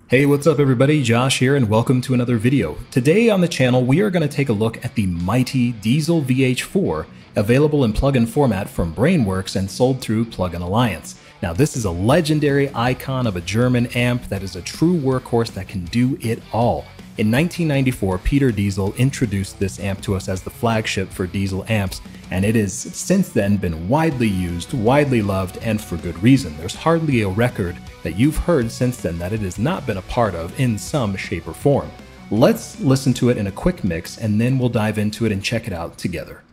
Hey, what's up everybody? Josh here and welcome to another video. Today on the channel we are going to take a look at the mighty DIEZEL VH4, available in plugin format from Brainworx and sold through Plugin Alliance. Now this is a legendary icon of a German amp that is a true workhorse that can do it all. In 1994, Peter DIEZEL introduced this amp to us as the flagship for DIEZEL amps, and it has since then been widely used, widely loved, and for good reason. There's hardly a record that you've heard since then that it has not been a part of in some shape or form. Let's listen to it in a quick mix, and then we'll dive into it and check it out together.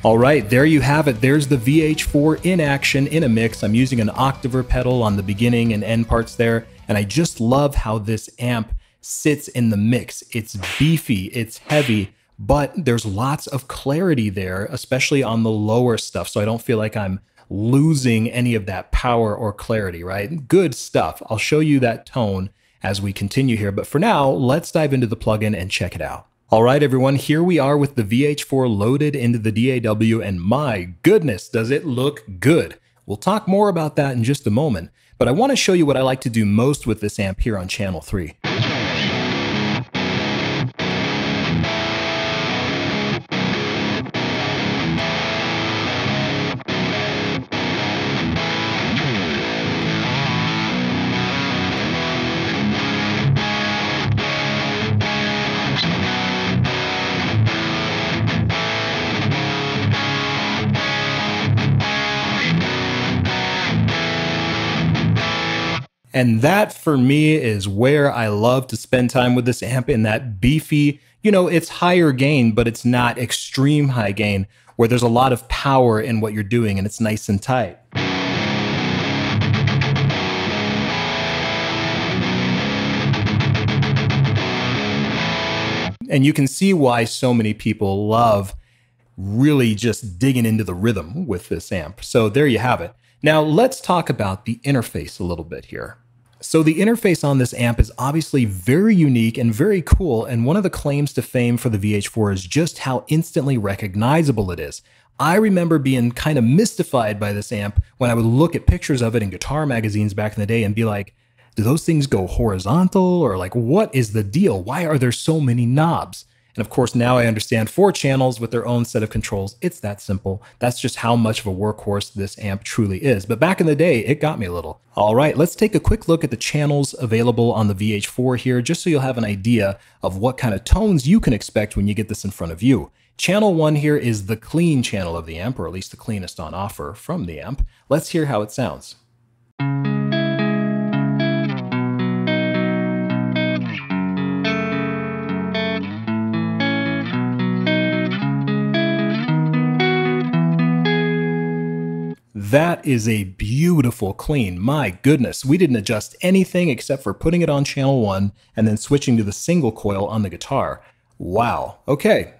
Alright, there you have it. There's the VH4 in action in a mix. I'm using an Octave pedal on the beginning and end parts there, and I just love how this amp sits in the mix. It's beefy, it's heavy, but there's lots of clarity there, especially on the lower stuff, so I don't feel like I'm losing any of that power or clarity, right? Good stuff. I'll show you that tone as we continue here, but for now, let's dive into the plugin and check it out. All right, everyone, here we are with the VH4 loaded into the DAW, and my goodness, does it look good. We'll talk more about that in just a moment, but I want to show you what I like to do most with this amp here on channel 3. And that, for me, is where I love to spend time with this amp, in that beefy, it's higher gain, but it's not extreme high gain, where there's a lot of power in what you're doing and it's nice and tight. And you can see why so many people love really just digging into the rhythm with this amp. So there you have it. Now let's talk about the interface a little bit here. So the interface on this amp is obviously very unique and very cool, and one of the claims to fame for the VH4 is just how instantly recognizable it is. I remember being kind of mystified by this amp when I would look at pictures of it in guitar magazines back in the day and be like, do those things go horizontal, or like, what is the deal? Why are there so many knobs? And of course, now I understand 4 channels with their own set of controls. It's that simple. That's just how much of a workhorse this amp truly is. But back in the day, it got me a little. All right, let's take a quick look at the channels available on the VH4 here, just so you'll have an idea of what kind of tones you can expect when you get this in front of you. Channel 1 here is the clean channel of the amp, or at least the cleanest on offer from the amp. Let's hear how it sounds. That is a beautiful clean. My goodness, we didn't adjust anything except for putting it on channel 1 and then switching to the single coil on the guitar. Wow. Okay,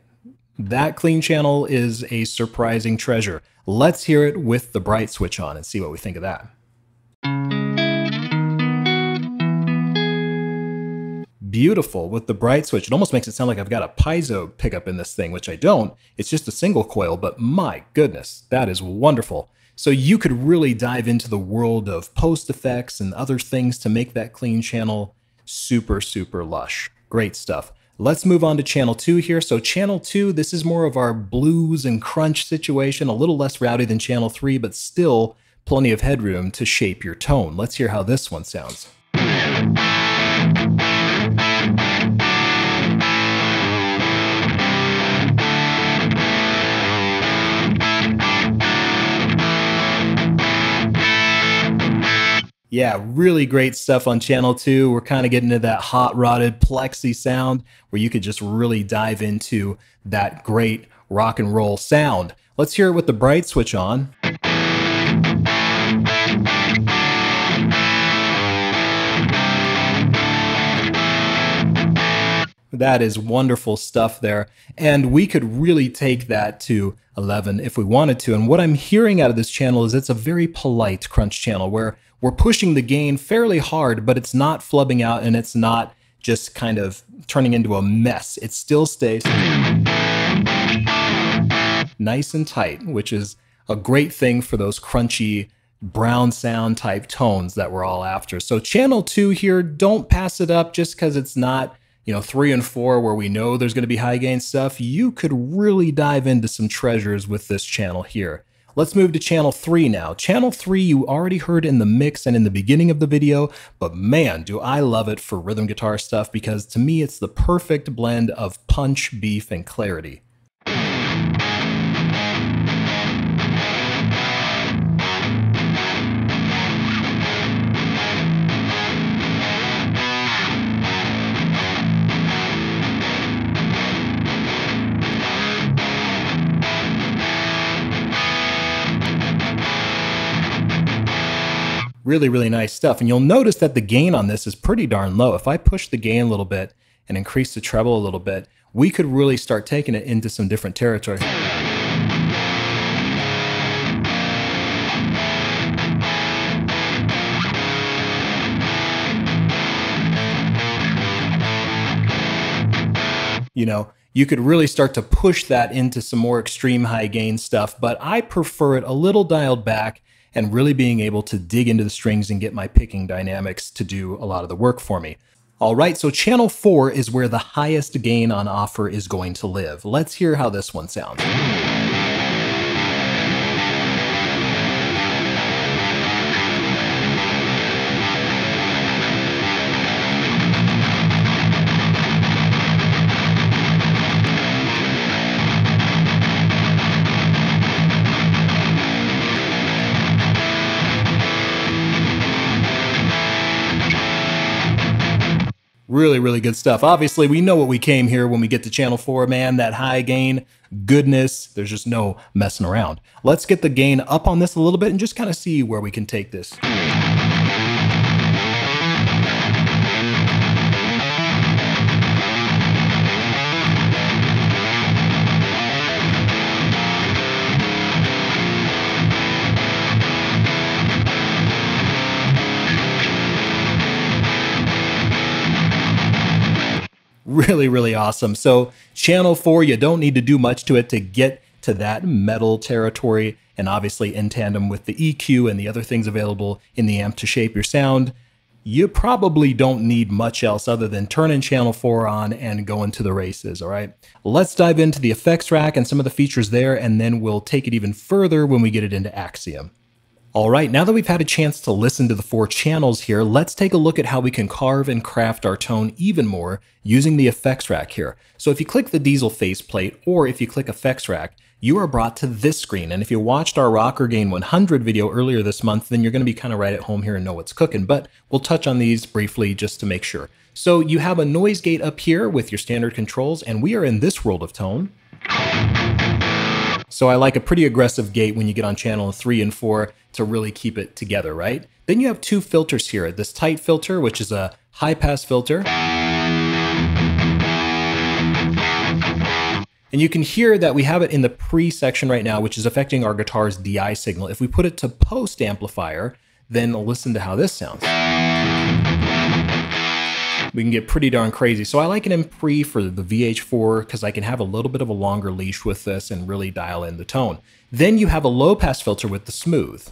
that clean channel is a surprising treasure. Let's hear it with the bright switch on and see what we think of that. Beautiful with the bright switch. It almost makes it sound like I've got a piezo pickup in this thing, which I don't. It's just a single coil, but my goodness, that is wonderful. So you could really dive into the world of post effects and other things to make that clean channel super, super lush. Great stuff. Let's move on to channel 2 here. So channel 2, this is more of our blues and crunch situation, a little less rowdy than channel 3, but still plenty of headroom to shape your tone. Let's hear how this one sounds. Yeah, really great stuff on channel 2. We're kind of getting into that hot rodded plexi sound where you could just really dive into that great rock and roll sound. Let's hear it with the bright switch on. That is wonderful stuff there. And we could really take that to 11 if we wanted to. And what I'm hearing out of this channel is it's a very polite crunch channel where we're pushing the gain fairly hard, but it's not flubbing out and it's not just kind of turning into a mess. It still stays nice and tight, which is a great thing for those crunchy brown sound type tones that we're all after. So channel 2 here, don't pass it up just because it's not 3 and 4 where we know there's going to be high gain stuff. You could really dive into some treasures with this channel here. Let's move to channel 3 now. Channel 3 you already heard in the mix and in the beginning of the video, but man, do I love it for rhythm guitar stuff because to me it's the perfect blend of punch, beef, and clarity. Really, really nice stuff. And you'll notice that the gain on this is pretty darn low. If I push the gain a little bit and increase the treble a little bit, we could really start taking it into some different territory. You could really start to push that into some more extreme high gain stuff, but I prefer it a little dialed back and really being able to dig into the strings and get my picking dynamics to do a lot of the work for me. All right, so channel 4 is where the highest gain on offer is going to live. Let's hear how this one sounds. Really, really good stuff. Obviously, we know what we came here when we get to channel 4, man. That high gain, goodness, there's just no messing around. Let's get the gain up on this a little bit and just kind of see where we can take this. Really, really awesome. So channel 4, you don't need to do much to it to get to that metal territory, and obviously in tandem with the EQ and the other things available in the amp to shape your sound, you probably don't need much else other than turning channel 4 on and going to the races, all right? Let's dive into the effects rack and some of the features there, and then we'll take it even further when we get it into AXIOM. All right, now that we've had a chance to listen to the 4 channels here, let's take a look at how we can carve and craft our tone even more using the effects rack here. So if you click the DIEZEL faceplate, or if you click effects rack, you are brought to this screen. And if you watched our Rocker Gain 100 video earlier this month, then you're gonna be kind of right at home here and know what's cooking, but we'll touch on these briefly just to make sure. So you have a noise gate up here with your standard controls, and we are in this world of tone. So I like a pretty aggressive gate when you get on channel 3 and 4 to really keep it together, right? Then you have 2 filters here. This tight filter, which is a high pass filter. And you can hear that we have it in the pre section right now, which is affecting our guitar's DI signal. If we put it to post amplifier, then listen to how this sounds. We can get pretty darn crazy. So I like it in pre for the VH4 because I can have a little bit of a longer leash with this and really dial in the tone. Then you have a low pass filter with the smooth.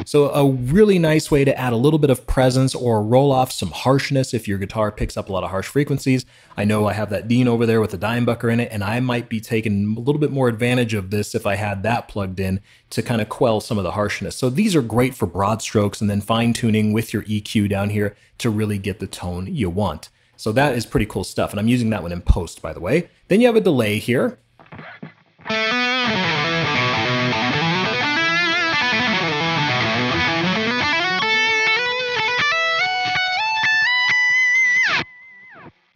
So a really nice way to add a little bit of presence or roll off some harshness if your guitar picks up a lot of harsh frequencies. I know I have that Dean over there with the Dimebucker in it, and I might be taking a little bit more advantage of this if I had that plugged in to kind of quell some of the harshness. So these are great for broad strokes and then fine tuning with your EQ down here to really get the tone you want. So that is pretty cool stuff, and I'm using that one in post, by the way. Then you have a delay here.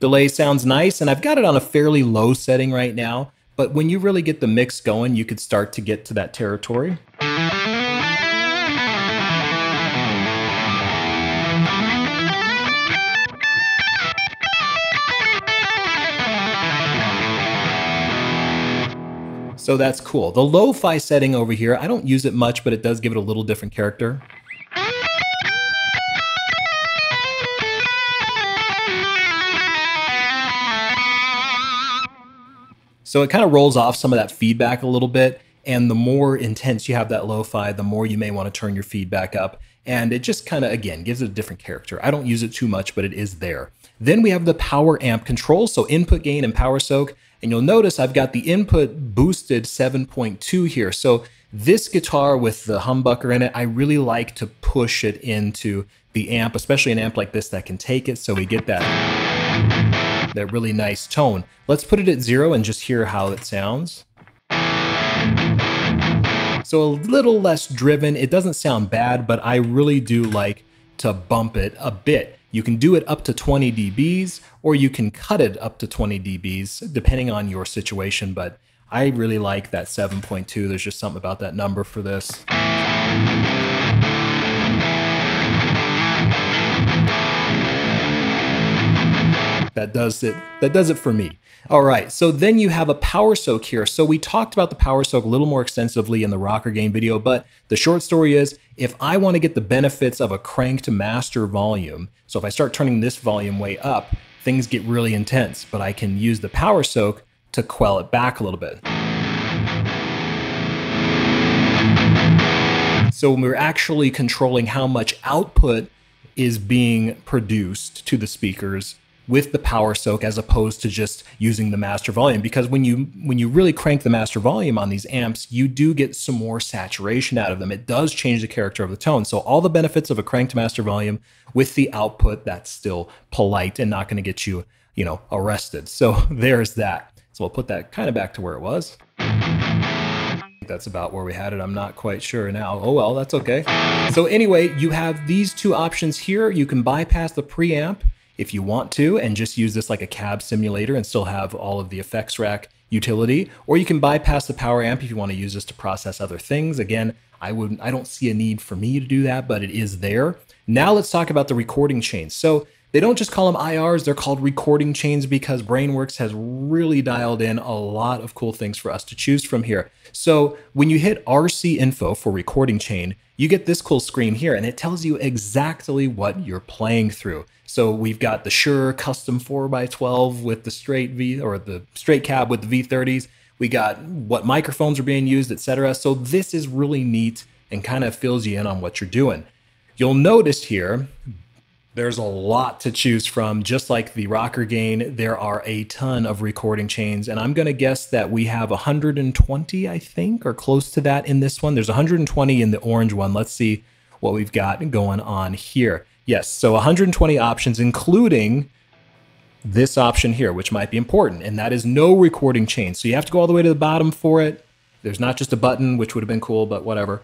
Delay sounds nice, and I've got it on a fairly low setting right now, but when you really get the mix going, you could start to get to that territory. So that's cool. The lo-fi setting over here, I don't use it much, but it does give it a little different character. So it kind of rolls off some of that feedback a little bit. And the more intense you have that lo-fi, the more you may want to turn your feedback up. And it just kind of, again, gives it a different character. I don't use it too much, but it is there. Then we have the power amp control, so input gain and power soak. And you'll notice I've got the input boosted 7.2 here. So this guitar with the humbucker in it, I really like to push it into the amp, especially an amp like this that can take it, so we get that really nice tone. Let's put it at 0 and just hear how it sounds. So a little less driven. It doesn't sound bad, but I really do like to bump it a bit. You can do it up to 20 dBs, or you can cut it up to 20 dBs, depending on your situation, but I really like that 7.2. There's just something about that number for this. That does it for me. All right, so then you have a power soak here. So we talked about the power soak a little more extensively in the rocker gain video, but the short story is, if I want to get the benefits of a crank to master volume, so if I start turning this volume way up, things get really intense, but I can use the power soak to quell it back a little bit. So when we're actually controlling how much output is being produced to the speakers with the power soak, as opposed to just using the master volume, because when you really crank the master volume on these amps, you do get some more saturation out of them. It does change the character of the tone. So all the benefits of a cranked master volume with the output that's still polite and not going to get you, arrested. So there's that. So we'll put that kind of back to where it was. I think that's about where we had it. I'm not quite sure now. Oh well, that's okay. So anyway, you have these two options here. You can bypass the preamp if you want to, and just use this like a cab simulator and still have all of the effects rack utility, or you can bypass the power amp if you want to use this to process other things. Again, I don't see a need for me to do that, but it is there. Now let's talk about the recording chains. So they don't just call them IRs, they're called recording chains because Brainworx has really dialed in a lot of cool things for us to choose from here. So when you hit RC info for recording chain, you get this cool screen here, and it tells you exactly what you're playing through. So we've got the Shure custom 4x12 with the straight V, or the straight cab with the V30s. We got what microphones are being used, etc. So this is really neat and kind of fills you in on what you're doing. You'll notice here, there's a lot to choose from. Just like the rocker gain, there are a ton of recording chains, and I'm going to guess that we have 120, I think, or close to that in this one. There's 120 in the orange one. Let's see what we've got going on here. Yes, so 120 options, including this option here, which might be important, and that is no recording chain. So you have to go all the way to the bottom for it. There's not just a button, which would have been cool, but whatever.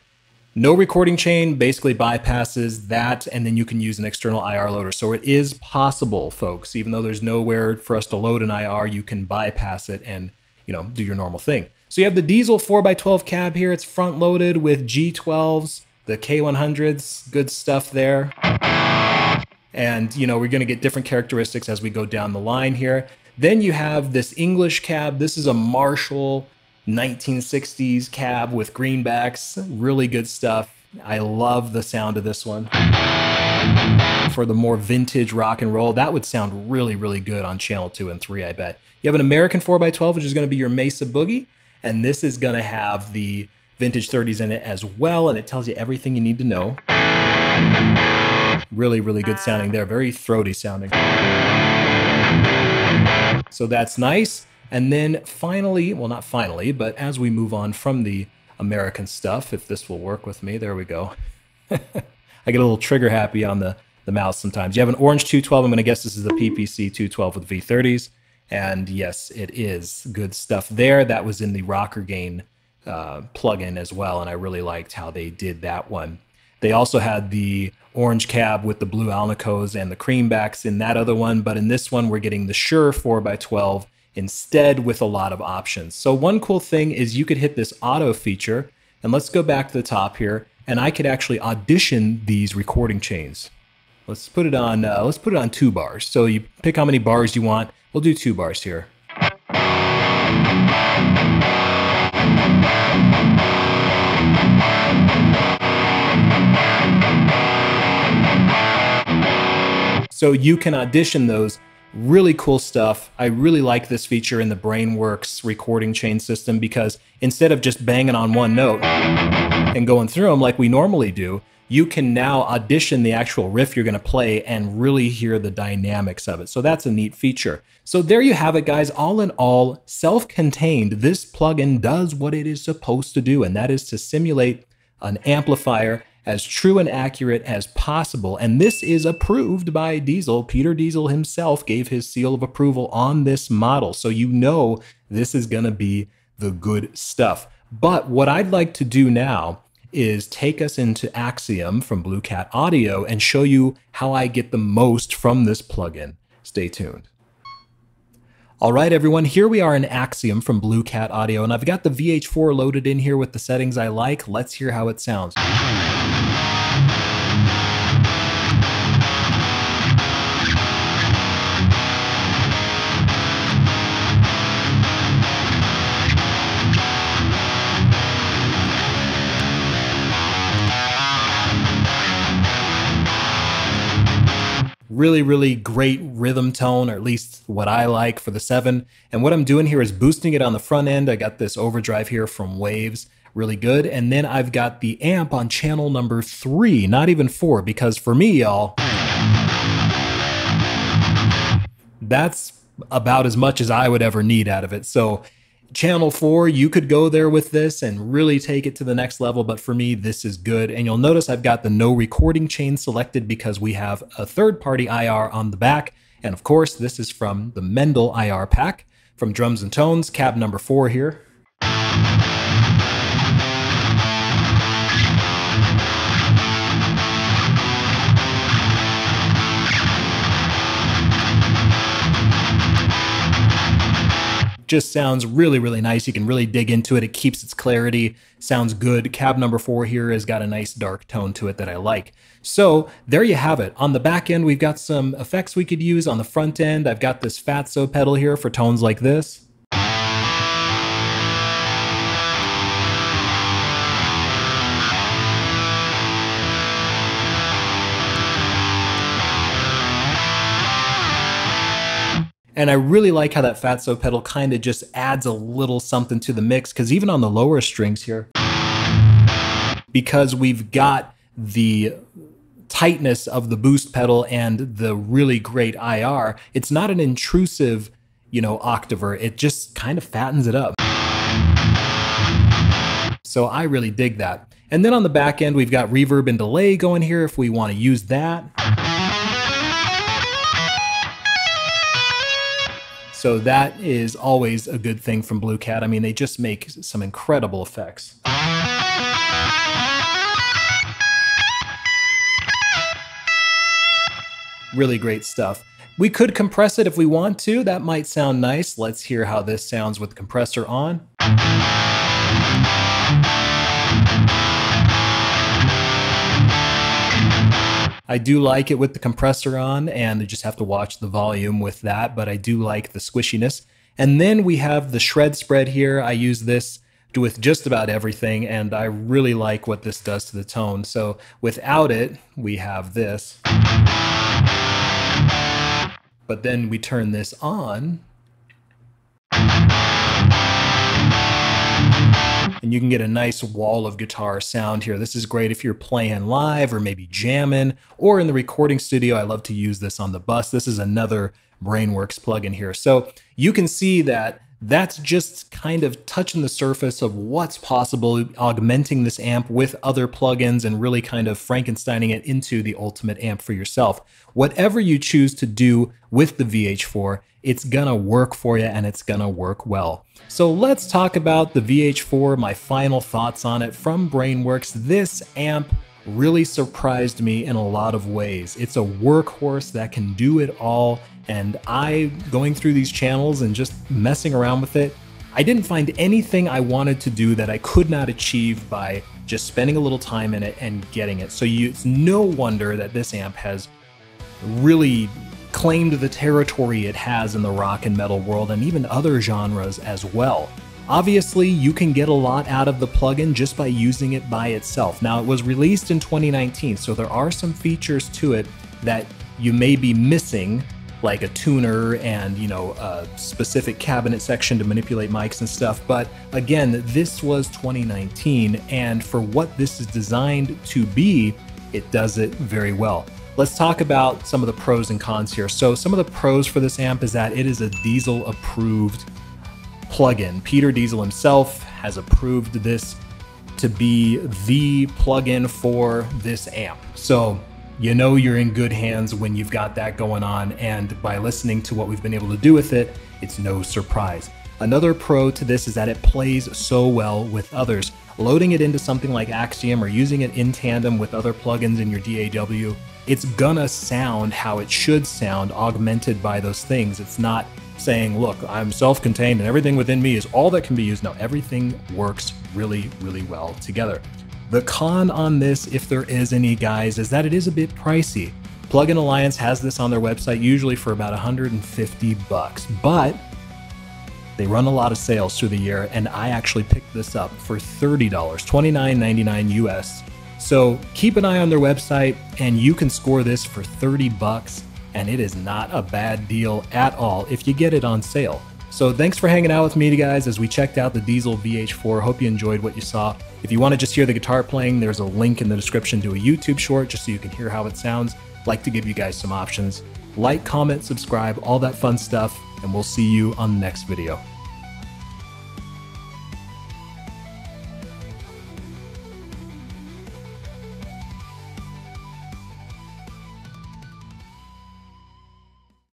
No recording chain basically bypasses that, and then you can use an external IR loader. So it is possible, folks, even though there's nowhere for us to load an IR, you can bypass it and, do your normal thing. So you have the DIEZEL 4x12 cab here. It's front loaded with G12s, the K100s, good stuff there. And, we're going to get different characteristics as we go down the line here. Then you have this English cab. This is a Marshall 1960s cab with greenbacks, really good stuff. I love the sound of this one. For the more vintage rock and roll, that would sound really, really good on channel 2 and 3, I bet. You have an American 4x12, which is going to be your Mesa Boogie, and this is going to have the vintage 30s in it as well, and it tells you everything you need to know. Really, really good sounding there, very throaty sounding. So that's nice. And then finally, well, not finally, but as we move on from the American stuff, if this will work with me, there we go. I get a little trigger happy on the mouse sometimes. You have an orange 212. I'm going to guess this is the PPC 212 with V30s. And yes, it is good stuff there. That was in the rocker gain plugin as well, and I really liked how they did that one. They also had the orange cab with the blue alnicos and the creambacks in that other one, but in this one we're getting the Shure 4x12 instead with a lot of options. So one cool thing is you could hit this auto feature, and let's go back to the top here, and I could actually audition these recording chains. Let's put it on 2 bars. So you pick how many bars you want. We'll do 2 bars here. So you can audition those. Really cool stuff. I really like this feature in the Brainworx recording chain system because instead of just banging on one note and going through them like we normally do, you can now audition the actual riff you're going to play and really hear the dynamics of it. So that's a neat feature. So there you have it, guys. All in all, self-contained, this plugin does what it is supposed to do, and that is to simulate an amplifier as true and accurate as possible. And this is approved by DIEZEL. Peter DIEZEL himself gave his seal of approval on this model. So you know this is going to be the good stuff. But what I'd like to do now is take us into Axiom from Blue Cat Audio and show you how I get the most from this plugin. Stay tuned. All right, everyone, here we are in Axiom from Blue Cat Audio, and I've got the VH4 loaded in here with the settings I like. Let's hear how it sounds. Really, really great rhythm tone, or at least what I like for the 7. And what I'm doing here is boosting it on the front end. I got this overdrive here from Waves, really good. And then I've got the amp on channel number 3, not even 4, because for me, y'all, that's about as much as I would ever need out of it. So channel 4, you could go there with this and really take it to the next level, but for me, this is good. And you'll notice I've got the no recording chain selected because we have a third-party IR on the back. And of course, this is from the Mendel IR pack from Drums and Tones, cab number 4 here. Just sounds really, really nice. You can really dig into it. It keeps its clarity, sounds good. Cab number 4 here has got a nice dark tone to it that I like. So there you have it. On the back end, we've got some effects we could use. On the front end, I've got this fatso pedal here for tones like this. And I really like how that fatso pedal kind of just adds a little something to the mix, because even on the lower strings here, because we've got the tightness of the boost pedal and the really great IR, it's not an intrusive, octaver. It just kind of fattens it up. So I really dig that. And then on the back end, we've got reverb and delay going here if we want to use that. So that is always a good thing from Blue Cat. I mean, they just make some incredible effects. Really great stuff. We could compress it if we want to. That might sound nice. Let's hear how this sounds with the compressor on. I do like it with the compressor on, and you just have to watch the volume with that, but I do like the squishiness. And then we have the ShredSpread here. I use this with just about everything, and I really like what this does to the tone. So without it, we have this. But then we turn this on, and you can get a nice wall of guitar sound here. This is great if you're playing live or maybe jamming, or in the recording studio. I love to use this on the bus. This is another Brainworx plugin here. So you can see that that's just kind of touching the surface of what's possible, augmenting this amp with other plugins and really kind of Frankensteining it into the ultimate amp for yourself. Whatever you choose to do with the VH4, it's gonna work for you, and it's gonna work well. So let's talk about the VH4, my final thoughts on it from Brainworx. This amp really surprised me in a lot of ways. It's a workhorse that can do it all, and going through these channels and just messing around with it, I didn't find anything I wanted to do that I could not achieve by just spending a little time in it and getting it. So it's no wonder that this amp has really claimed the territory it has in the rock and metal world, and even other genres as well. Obviously, you can get a lot out of the plugin just by using it by itself. Now, it was released in 2019, so there are some features to it that you may be missing, like a tuner and, a specific cabinet section to manipulate mics and stuff. But again, this was 2019, and for what this is designed to be, it does it very well. Let's talk about some of the pros and cons here. So some of the pros for this amp is that it is a DIEZEL approved plugin. Peter DIEZEL himself has approved this to be the plugin for this amp. So you're in good hands when you've got that going on, and by listening to what we've been able to do with it, it's no surprise. Another pro to this is that it plays so well with others. Loading it into something like AXIOM or using it in tandem with other plugins in your DAW, it's gonna sound how it should sound, augmented by those things. It's not saying, look, I'm self-contained and everything within me is all that can be used. No, everything works really, really well together. The con on this, if there is any, guys, is that it is a bit pricey. Plugin Alliance has this on their website usually for about 150 bucks, but they run a lot of sales through the year, and I actually picked this up for $30, $29.99 US. So keep an eye on their website, and you can score this for 30 bucks, and it is not a bad deal at all if you get it on sale. So thanks for hanging out with me, guys, as we checked out the DIEZEL VH4. Hope you enjoyed what you saw. If you want to just hear the guitar playing, there's a link in the description to a YouTube short just so you can hear how it sounds. I'd like to give you guys some options. Like, comment, subscribe, all that fun stuff, and we'll see you on the next video.